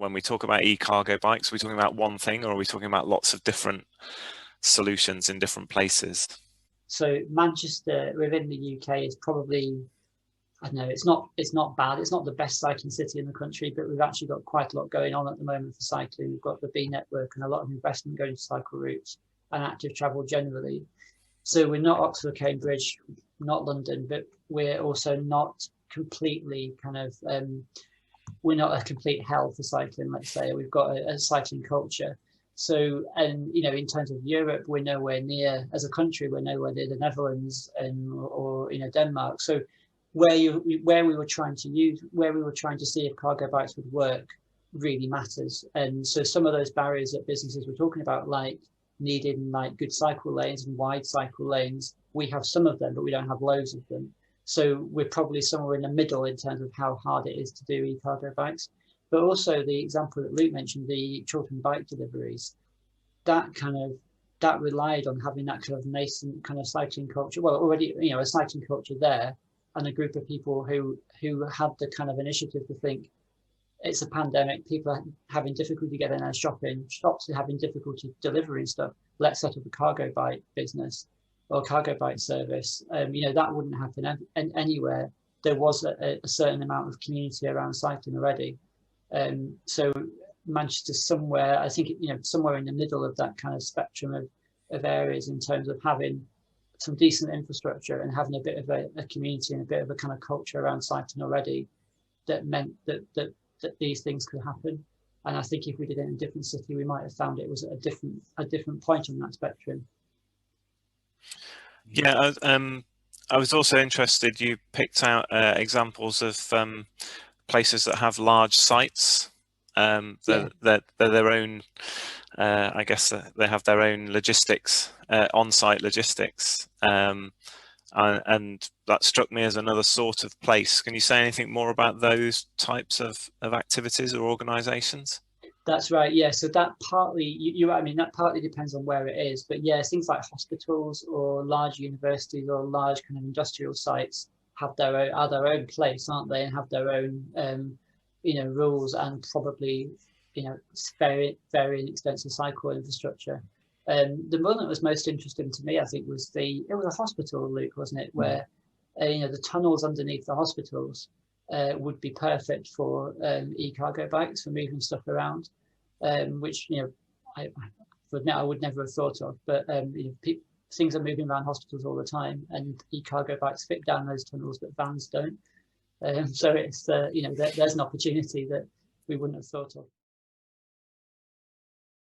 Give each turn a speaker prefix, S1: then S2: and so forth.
S1: when we talk about e-cargo bikes? Are we talking about one thing, or are we talking about lots of different solutions in different places?
S2: So Manchester within the UK is probably, I don't know, it's not bad. It's not the best cycling city in the country, but we've actually got quite a lot going on at the moment for cycling. We've got the B network and a lot of investment going into cycle routes and active travel generally. So we're not Oxford, Cambridge, not London, but we're also not completely we're not a complete hell for cycling, let's say. We've got a cycling culture. So, and in terms of Europe, we're nowhere near, as a country, we're nowhere near the Netherlands or Denmark. So where we were trying to see if cargo bikes would work really matters. And so some of those barriers that businesses were talking about, like needing like good cycle lanes and wide cycle lanes, we have some of them, but we don't have loads of them. So we're probably somewhere in the middle in terms of how hard it is to do e-cargo bikes. But also the example that Luke mentioned, the children bike deliveries, that relied on having that kind of nascent kind of cycling culture. Well, already, a cycling culture there, and a group of people who had the kind of initiative to think, it's a pandemic, people are having difficulty getting their shopping, shops are having difficulty delivering stuff. Let's set up a cargo bike business or cargo bike service. That wouldn't happen anywhere. There was a certain amount of community around cycling already. So Manchester somewhere, I think, somewhere in the middle of that kind of spectrum of areas in terms of having some decent infrastructure and having a bit of a community and a bit of a kind of culture around cycling already, that meant that these things could happen. And I think if we did it in a different city, we might have found it was at a different point on that spectrum.
S1: Yeah, I was also interested, you picked out examples of places that have large sites. They're their own, I guess they have their own logistics, on-site logistics. And that struck me as another sort of place. Can you say anything more about those types of activities or organisations?
S2: That's right. Yeah. So that partly, you're right. I mean, that partly depends on where it is. But yeah, things like hospitals or large universities or large kind of industrial sites are their own place, aren't they? And have their own, rules and probably, very, very inexpensive cycle infrastructure. The one that was most interesting to me, I think, was it was a hospital, Luke, wasn't it? Where, the tunnels underneath the hospitals would be perfect for e-cargo bikes for moving stuff around, which I would never have thought of. But things are moving around hospitals all the time, and e-cargo bikes fit down those tunnels, but vans don't. So it's there's an opportunity that we wouldn't have thought of.